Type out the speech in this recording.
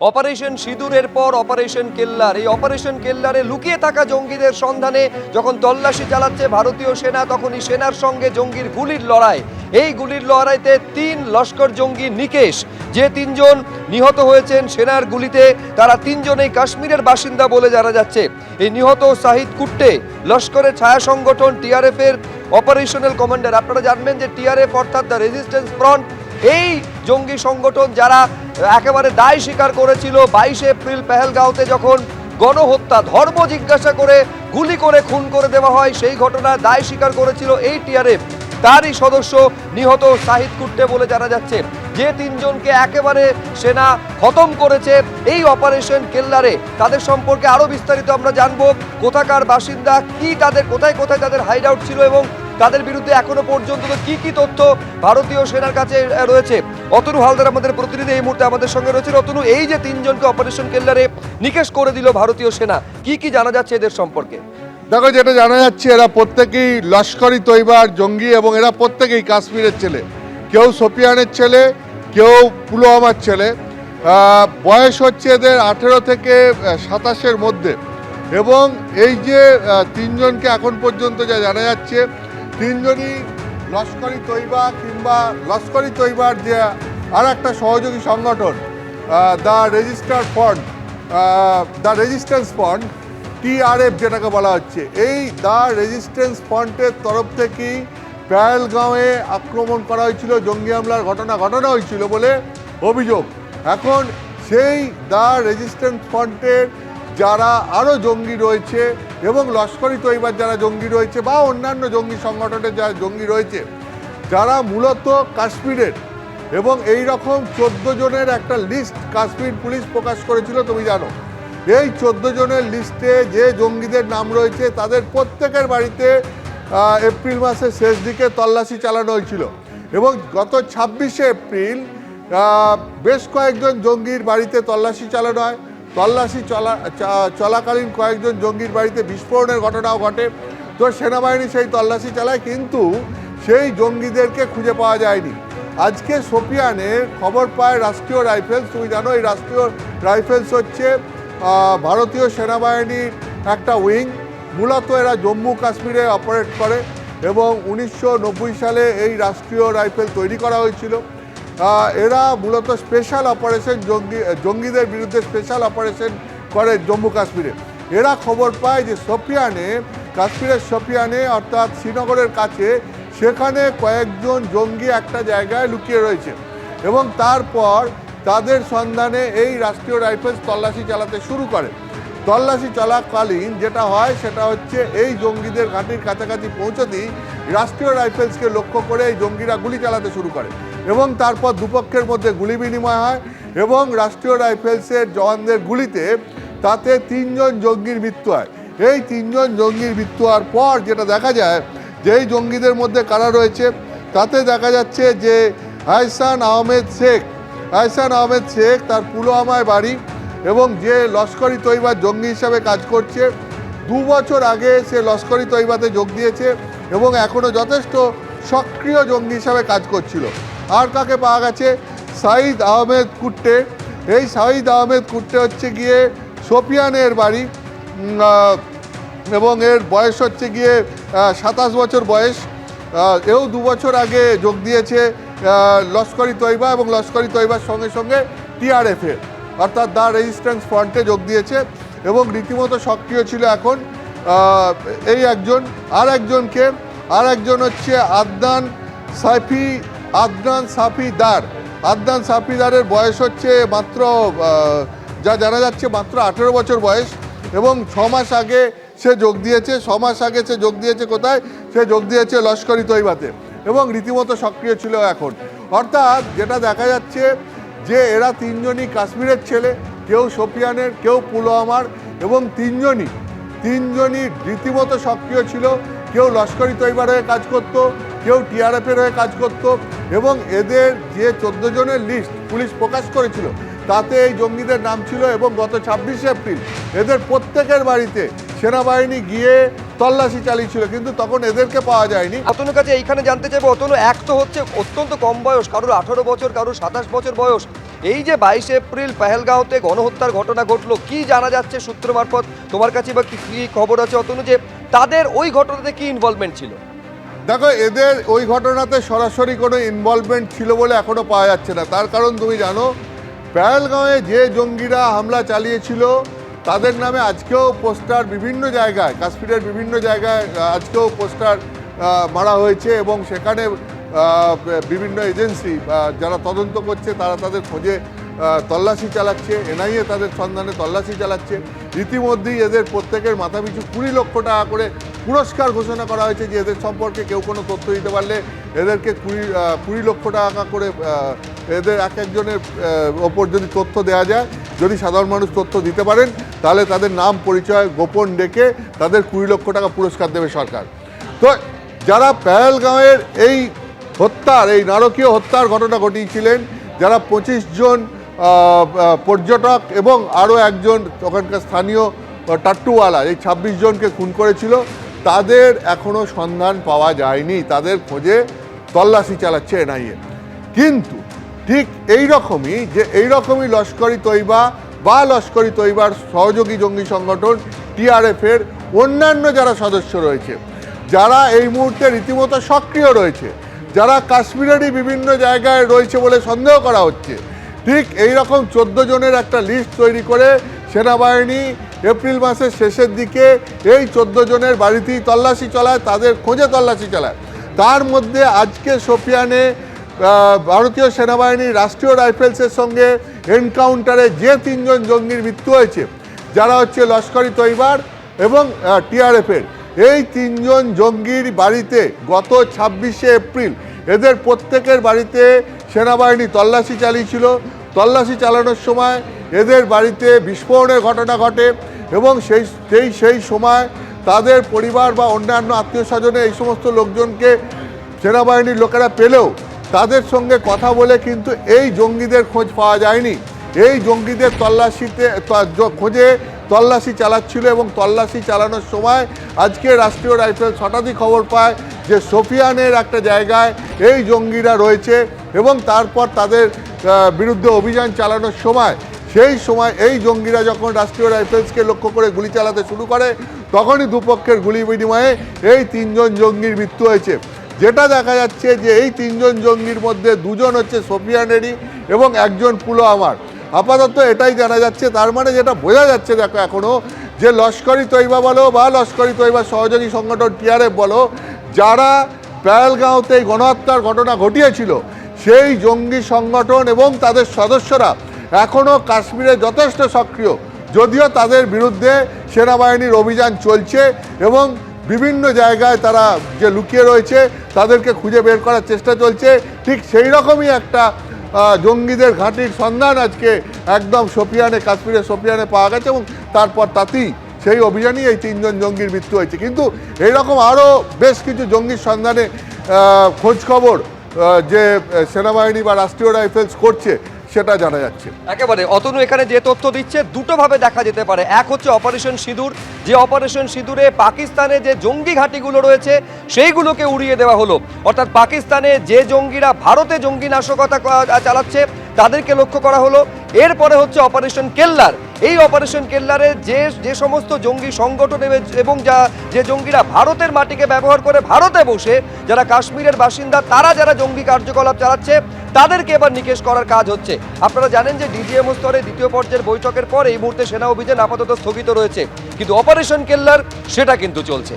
Operation সিঁদুরের পর operation কেল্লার, এই অপারেশন কেল্লারে লুকিয়ে থাকা জঙ্গিদের সন্ধানে যখন তল্লাশি চালাচ্ছে ভারতীয় সেনা, তখনই সেনার সঙ্গে জঙ্গির গুলির লড়াই। এই গুলির লড়াইতে 3 লস্কর জঙ্গি নিকেশ, যে 3 জন নিহত হয়েছেন সেনার গুলিতে, তারা 3 জনেই কাশ্মীরের বাসিন্দা বলে জানা যাচ্ছে। এই নিহত শাহিদ কুট্টে লস্করের ছায়া সংগঠন টিআরএফ এর অপারেশনাল কমান্ডার। আপনারা জানবেন যে টিআরএফ অর্থাৎ দ্য রেজিস্ট্যান্স ফ্রন্ট, এই জঙ্গি সংগঠন যারা একেবারে দায় স্বীকার করেছিল 22 এপ্রিল পেহেলগাঁওতে যখন গণহত্যা, ধর্ম জিজ্ঞাসা করে গুলি করে খুন করে দেওয়া হয়, সেই ঘটনার দায় স্বীকার করেছিল এই টিআরএফ। তারই সদস্য নিহত শাহিদ কুট্টে বলে জানা যাচ্ছে। যে 3 জনকে একেবারে সেনা খতম করেছে এই অপারেশন কেল্লারে, তাদের সম্পর্কে আরো বিস্তারিত আমরা জানবো। কোথাকার বাসিন্দা, কি তাদের কোথায় কোথায় তাদের হাইড আউট ছিল এবং তাদের বিরুদ্ধে এখনো পর্যন্ত কি কি তথ্য ভারতীয় সেনার কাছে রয়েছে। অতনু হালদার আমাদের প্রতিনিধি এই মুহূর্তে আমাদের সঙ্গে রয়েছে। অতনু, এই যে 3 জনকে অপারেশন কেল্লারে নিকেশ করে দিল ভারতীয় সেনা, কি কি জানা যাচ্ছে এদের সম্পর্কে? দেখো, যেটা জানা যাচ্ছে এরা প্রত্যেকেই লস্করি তৈবার জঙ্গি এবং এরা প্রত্যেকেই কাশ্মীরের ছেলে। কেউ শোপিয়ানের ছেলে, কেউ পুলওয়ামার ছেলে। বয়স হচ্ছে এদের 18 থেকে 27-এর মধ্যে। এবং এই যে 3 জনকে এখন পর্যন্ত যা জানা যাচ্ছে, 3 জনই লস্করি তৈবা কিংবা লস্করি তৈবার যে আর একটা সহযোগী সংগঠন দ্য রেজিস্ট্যান্স ফ্রন্ট টিআরএফ যেটাকে বলা হচ্ছে, এই দ্য রেজিস্ট্যান্স ফ্রন্টের তরফ থেকেই পেহেলগাঁওয়ে আক্রমণ করা হয়েছিল, জঙ্গি হামলার ঘটনা হয়েছিল বলে অভিযোগ। এখন সেই দ্য রেজিস্ট্যান্স ফ্রন্টের যারা আরও জঙ্গি রয়েছে এবং লস্করি তৈবার যারা জঙ্গি রয়েছে বা অন্যান্য জঙ্গি সংগঠনের যারা জঙ্গি রয়েছে, যারা মূলত কাশ্মীরের, এবং এই রকম 14 জনের একটা লিস্ট কাশ্মীর পুলিশ প্রকাশ করেছিল, তুমি জানো। এই 14 জনের লিস্টে যে জঙ্গিদের নাম রয়েছে তাদের প্রত্যেকের বাড়িতে এপ্রিল মাসের শেষ দিকে তল্লাশি চালানো হয়েছিল। এবং গত 26শে এপ্রিল বেশ কয়েকজন জঙ্গির বাড়িতে তল্লাশি চালানো হয়। তল্লাশি চলাকালীন কয়েকজন জঙ্গির বাড়িতে বিস্ফোরণের ঘটনাও ঘটে। তো সেনাবাহিনী সেই তল্লাশি চালায়, কিন্তু সেই জঙ্গিদেরকে খুঁজে পাওয়া যায়নি। আজকে শোপিয়ানের খবর পায় রাষ্ট্রীয় রাইফেলস। তুমি জানো এই রাষ্ট্রীয় রাইফেলস হচ্ছে ভারতীয় সেনাবাহিনীর একটা উইং। মূলত এরা জম্মু কাশ্মীরে অপারেট করে এবং 1990 সালে এই রাষ্ট্রীয় রাইফেল তৈরি করা হয়েছিল। এরা মূলত স্পেশাল অপারেশন জঙ্গিদের বিরুদ্ধে স্পেশাল অপারেশন করে জম্মু কাশ্মীরে। এরা খবর পায় যে কাশ্মীরের শোপিয়ানে অর্থাৎ শ্রীনগরের কাছে, সেখানে কয়েকজন জঙ্গি একটা জায়গায় লুকিয়ে রয়েছে এবং তারপর তাদের সন্ধানে এই রাষ্ট্রীয় রাইফেলস তল্লাশি চালাতে শুরু করে। তল্লাশি চলাকালীন যেটা হয় সেটা হচ্ছে এই জঙ্গিদের ঘাঁটির কাছাকাছি পৌঁছতেই রাষ্ট্রীয় রাইফেলসকে লক্ষ্য করে এই জঙ্গিরা গুলি চালাতে শুরু করে এবং তারপর দুপক্ষের মধ্যে গুলি বিনিময় হয় এবং রাষ্ট্রীয় রাইফেলসের জওয়ানদের গুলিতে তাতে 3 জন জঙ্গির মৃত্যু হয়। এই 3 জন জঙ্গির মৃত্যু হওয়ার পর যেটা দেখা যায়, যেই জঙ্গিদের মধ্যে কারা রয়েছে তাতে দেখা যাচ্ছে যে আহসান আহমেদ শেখ, তার পুলওয়ামায় বাড়ি এবং যে লস্করি তৈবার জঙ্গি হিসাবে কাজ করছে। 2 বছর আগে সে লস্করি তৈবাতে যোগ দিয়েছে এবং এখনও যথেষ্ট সক্রিয় জঙ্গি হিসাবে কাজ করছিল। আর কাকে পাওয়া গেছে? শাহিদ আহমেদ কুট্টে। এই শাহিদ আহমেদ কুট্টে হচ্ছে গিয়ে শোপিয়ানের বাড়ি এবং এর বয়স হচ্ছে গিয়ে 27 বছর বয়স। এও 2 বছর আগে যোগ দিয়েছে লস্করি তৈবা এবং লস্করি তৈবার সঙ্গে সঙ্গে টিআরএফের অর্থাৎ দ্য রেজিস্ট্যান্স ফ্রন্টে যোগ দিয়েছে এবং রীতিমতো সক্রিয় ছিল। এখন এই আর একজন হচ্ছে আদনান সাফিদারের বয়স হচ্ছে মাত্র, যা জানা যাচ্ছে, মাত্র 18 বছর বয়স এবং 6 মাস আগে সে যোগ দিয়েছে কোথায়? সে যোগ দিয়েছে লস্করি তৈবাতে এবং রীতিমতো সক্রিয় ছিল এখন। অর্থাৎ যেটা দেখা যাচ্ছে যে এরা 3 জনই কাশ্মীরের ছেলে, কেউ শোপিয়ানের, কেউ পুলওয়ামার এবং 3 জনই রীতিমতো সক্রিয় ছিল। কেউ লস্করি তৈবার হয়ে কাজ করত, কেউ টিআরএফের হয়ে কাজ করত এবং এদের যে 14 জনের লিস্ট পুলিশ প্রকাশ করেছিল তাতে এই জঙ্গিদের নাম ছিল এবং গত 26শে এপ্রিল এদের প্রত্যেকের বাড়িতে সেনাবাহিনী গিয়ে তল্লাশি চালিয়েছিল, কিন্তু তখন এদেরকে পাওয়া যায়নি। অতনুর কাছে এইখানে জানতে চাইবো, অতনু, এক তো হচ্ছে অত্যন্ত কম বয়স, কারোর 18 বছর, কারোর 27 বছর বয়স, এই যে 22 এপ্রিল পেহেলগাঁওতে গণহত্যার ঘটনা ঘটলো, কি জানা যাচ্ছে সূত্র মারফত তোমার কাছে, বা কি খবর আছে অতনু, যে তাদের ওই ঘটনাতে কি ইনভলভমেন্ট ছিল? দেখো, এদের ওই ঘটনাতে সরাসরি কোনো ইনভলভমেন্ট ছিল বলে এখনো পাওয়া যাচ্ছে না। তার কারণ তুমি জানো, পেহেলগাঁওয়ে যে জঙ্গিরা হামলা চালিয়েছিল তাদের নামে আজকেও পোস্টার বিভিন্ন জায়গায়, কাশ্মীরের বিভিন্ন জায়গায় আজকেও পোস্টার মারা হয়েছে, এবং সেখানে বিভিন্ন এজেন্সি যারা তদন্ত করছে তারা তাদের খোঁজে তল্লাশি চালাচ্ছে, এনআইএ তাদের সন্ধানে তল্লাশি চালাচ্ছে। ইতিমধ্যেই এদের প্রত্যেকের মাথাপিছু 20 লক্ষ টাকা করে পুরস্কার ঘোষণা করা হয়েছে, যে এদের সম্পর্কে কেউ কোনো তথ্য দিতে পারলে এদেরকে 20 লক্ষ টাকা করে এদের এক একজনের ওপর যদি তথ্য দেওয়া যায়, যদি সাধারণ মানুষ তথ্য দিতে পারেন, তাহলে তাদের নাম পরিচয় গোপন ডেকে তাদের 20 লক্ষ টাকা পুরস্কার দেবে সরকার। তো যারা পেহেলগাঁওয়ের এই হত্যার, এই নারকীয় হত্যার ঘটনা ঘটিয়েছিলেন, যারা 25 জন পর্যটক এবং আরও একজন ওখানকার স্থানীয় টাট্টুওয়ালা, এই 26 জনকে খুন করেছিল, তাদের এখনও সন্ধান পাওয়া যায়নি। তাদের খোঁজে তল্লাশি চালাচ্ছে এনআইএ। কিন্তু ঠিক এই রকমই লস্কর-ই তৈবা বা লস্কর-ই তৈবার সহযোগী জঙ্গি সংগঠন টিআরএফের অন্যান্য যারা সদস্য রয়েছে, যারা এই মুহূর্তে রীতিমতো সক্রিয় রয়েছে, যারা কাশ্মীরেরই বিভিন্ন জায়গায় রয়েছে বলে সন্দেহ করা হচ্ছে, ঠিক এই রকম 14 জনের একটা লিস্ট তৈরি করে সেনাবাহিনী এপ্রিল মাসের শেষের দিকে এই 14 জনের বাড়িতেই তল্লাশি চালায়, তাদের খোঁজে তল্লাশি চালায়। তার মধ্যে আজকে শোপিয়ানে ভারতীয় সেনাবাহিনী রাষ্ট্রীয় রাইফেলসের সঙ্গে এনকাউন্টারে যে 3 জন জঙ্গির মৃত্যু হয়েছে, যারা হচ্ছে লস্কর-ই তৈবার এবং টিআরএফের, এই 3 জন জঙ্গির বাড়িতে গত 26শে এপ্রিল এদের প্রত্যেকের বাড়িতে সেনাবাহিনী তল্লাশি চালিয়েছিল। তল্লাশি চালানোর সময় এদের বাড়িতে বিস্ফোরণের ঘটনা ঘটে, এবং সেই সময় তাদের পরিবার বা অন্যান্য আত্মীয় স্বজনে এই সমস্ত লোকজনকে সেনাবাহিনীর লোকেরা পেলেও তাদের সঙ্গে কথা বলে কিন্তু এই জঙ্গিদের খোঁজ পাওয়া যায়নি। এই জঙ্গিদের খোঁজে তল্লাশি চালাচ্ছিল, এবং তল্লাশি চালানোর সময় আজকে রাষ্ট্রীয় রাইফেলস হঠাৎই খবর পায় যে সোফিয়ানের একটা জায়গায় এই জঙ্গিরা রয়েছে, এবং তারপর তাদের বিরুদ্ধে অভিযান চালানোর সময় এই জঙ্গিরা যখন রাষ্ট্রীয় রাইফেলসকে লক্ষ্য করে গুলি চালাতে শুরু করে, তখনই দুপক্ষের গুলি বিনিময়ে এই 3 জন জঙ্গির মৃত্যু হয়েছে। যেটা দেখা যাচ্ছে যে এই 3 জন জঙ্গির মধ্যে 2 জন হচ্ছে সোফিয়ানেরই এবং একজন পুলওয়ামার। আপাতত এটাই জানা যাচ্ছে। তার মানে যেটা বোঝা যাচ্ছে, দেখো এখনও যে লস্কর-ই তৈবা বলো বা লস্কর-ই তৈবা সহযোগী সংগঠন টিআরএফ বলো, যারা পেহেলগাঁওতে এই গণহত্যার ঘটনা ঘটিয়েছিল, সেই জঙ্গি সংগঠন এবং তাদের সদস্যরা এখনও কাশ্মীরে যথেষ্ট সক্রিয়, যদিও তাদের বিরুদ্ধে সেনাবাহিনীর অভিযান চলছে এবং বিভিন্ন জায়গায় তারা যে লুকিয়ে রয়েছে তাদেরকে খুঁজে বের করার চেষ্টা চলছে। ঠিক সেই রকমই একটা জঙ্গিদের ঘাঁটির সন্ধান আজকে একদম কাশ্মীরের সোপিয়ানে পাওয়া গেছে, এবং তারপর তাতেই সেই অভিযানেই এই 3 জন জঙ্গির মৃত্যু হয়েছে। কিন্তু এইরকম আরও বেশ কিছু জঙ্গির সন্ধানে খোঁজখবর যে সেনাবাহিনী বা রাষ্ট্রীয় রাইফেলস করছে, সেটা জানা যাচ্ছে। একেবারে অতনু এখানে যে তথ্য দিচ্ছে, দুটো ভাবে দেখা যেতে পারে। এক হচ্ছে অপারেশন সিঁদুর, যে অপারেশন সিঁদুরে পাকিস্তানে যে জঙ্গি ঘাঁটিগুলো রয়েছে সেইগুলোকে উড়িয়ে দেওয়া হলো, অর্থাৎ পাকিস্তানে যে জঙ্গিরা ভারতে জঙ্গি নাশকতা চালাচ্ছে তাদেরকে লক্ষ্য করা হলো। এরপরে হচ্ছে অপারেশন কেল্লার। এই অপারেশন কেল্লারে যে সমস্ত জঙ্গি সংগঠন এবং যে জঙ্গিরা ভারতের মাটিকে ব্যবহার করে ভারতে বসে যারা কাশ্মীরের বাসিন্দা, তারা যারা জঙ্গি কার্যকলাপ চালাচ্ছে, তাদেরকে এবার নিকেশ করার কাজ হচ্ছে। আপনারা জানেন যে ডিজিএমও স্তরে 2য় পর্যায়ের বৈঠকের পর এই মুহূর্তে সেনা অভিযান আপাতত স্থগিত রয়েছে, কিন্তু অপারেশন কেল্লার সেটা কিন্তু চলছে।